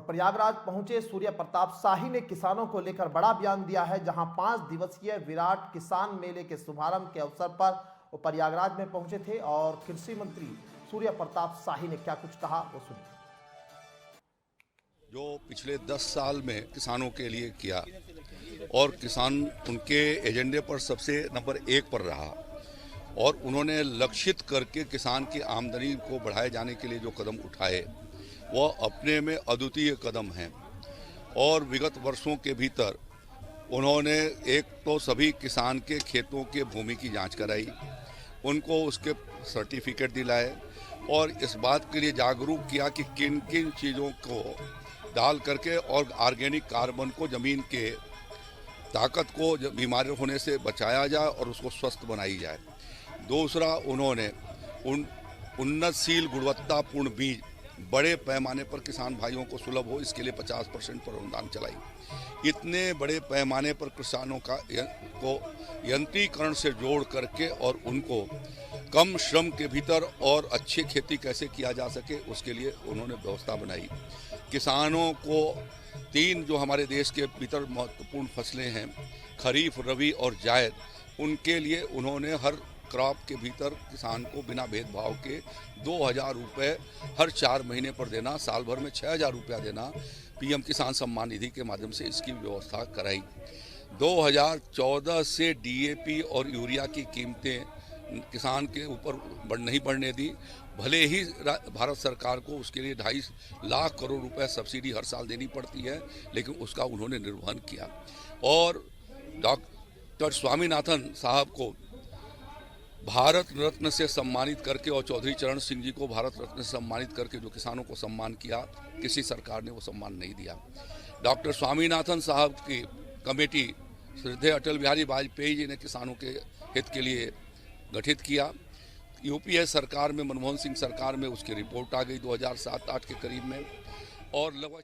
प्रयागराज पहुंचे सूर्य प्रताप शाही ने किसानों को लेकर बड़ा बयान दिया है। जहां 5 दिवसीय विराट किसान मेले के शुभारंभ के अवसर पर वो प्रयागराज में पहुंचे थे और कृषि मंत्री सूर्य प्रताप शाही ने क्या कुछ कहा वो सुनिए। जो पिछले 10 साल में किसानों के लिए किया और किसान उनके एजेंडे पर सबसे नंबर 1 पर रहा और उन्होंने लक्षित करके किसान की आमदनी को बढ़ाए जाने के लिए जो कदम उठाए वह अपने में अद्वितीय कदम हैं। और विगत वर्षों के भीतर उन्होंने एक तो सभी किसान के खेतों के भूमि की जांच कराई, उनको उसके सर्टिफिकेट दिलाए और इस बात के लिए जागरूक किया कि किन किन चीज़ों को डाल करके और ऑर्गेनिक कार्बन को ज़मीन के ताकत को बीमारी होने से बचाया जाए और उसको स्वस्थ बनाई जाए। दूसरा, उन्होंने उन्नतशील गुणवत्तापूर्ण बीज बड़े पैमाने पर किसान भाइयों को सुलभ हो इसके लिए 50% पर अनुदान चलाई। इतने बड़े पैमाने पर किसानों को यंत्रीकरण से जोड़ करके और उनको कम श्रम के भीतर और अच्छी खेती कैसे किया जा सके उसके लिए उन्होंने व्यवस्था बनाई। किसानों को 3 जो हमारे देश के भीतर महत्वपूर्ण फसलें हैं, खरीफ, रबी और जायद, उनके लिए उन्होंने हर क्रॉप के भीतर किसान को बिना भेदभाव के 2000 रुपये हर 4 महीने पर देना, साल भर में 6000 रुपया देना, पीएम किसान सम्मान निधि के माध्यम से इसकी व्यवस्था कराई। 2014 से डीएपी और यूरिया की कीमतें किसान के ऊपर नहीं बढ़ने दी, भले ही भारत सरकार को उसके लिए 2.5 लाख करोड़ रुपए सब्सिडी हर साल देनी पड़ती है, लेकिन उसका उन्होंने निर्वहन किया। और डॉक्टर स्वामीनाथन साहब को भारत रत्न से सम्मानित करके और चौधरी चरण सिंह जी को भारत रत्न से सम्मानित करके जो किसानों को सम्मान किया, किसी सरकार ने वो सम्मान नहीं दिया। डॉक्टर स्वामीनाथन साहब की कमेटी श्रद्धेय अटल बिहारी वाजपेयी जी ने किसानों के हित के लिए गठित किया। यूपीए सरकार में, मनमोहन सिंह सरकार में उसकी रिपोर्ट आ गई 2007-8 के करीब में और लगभग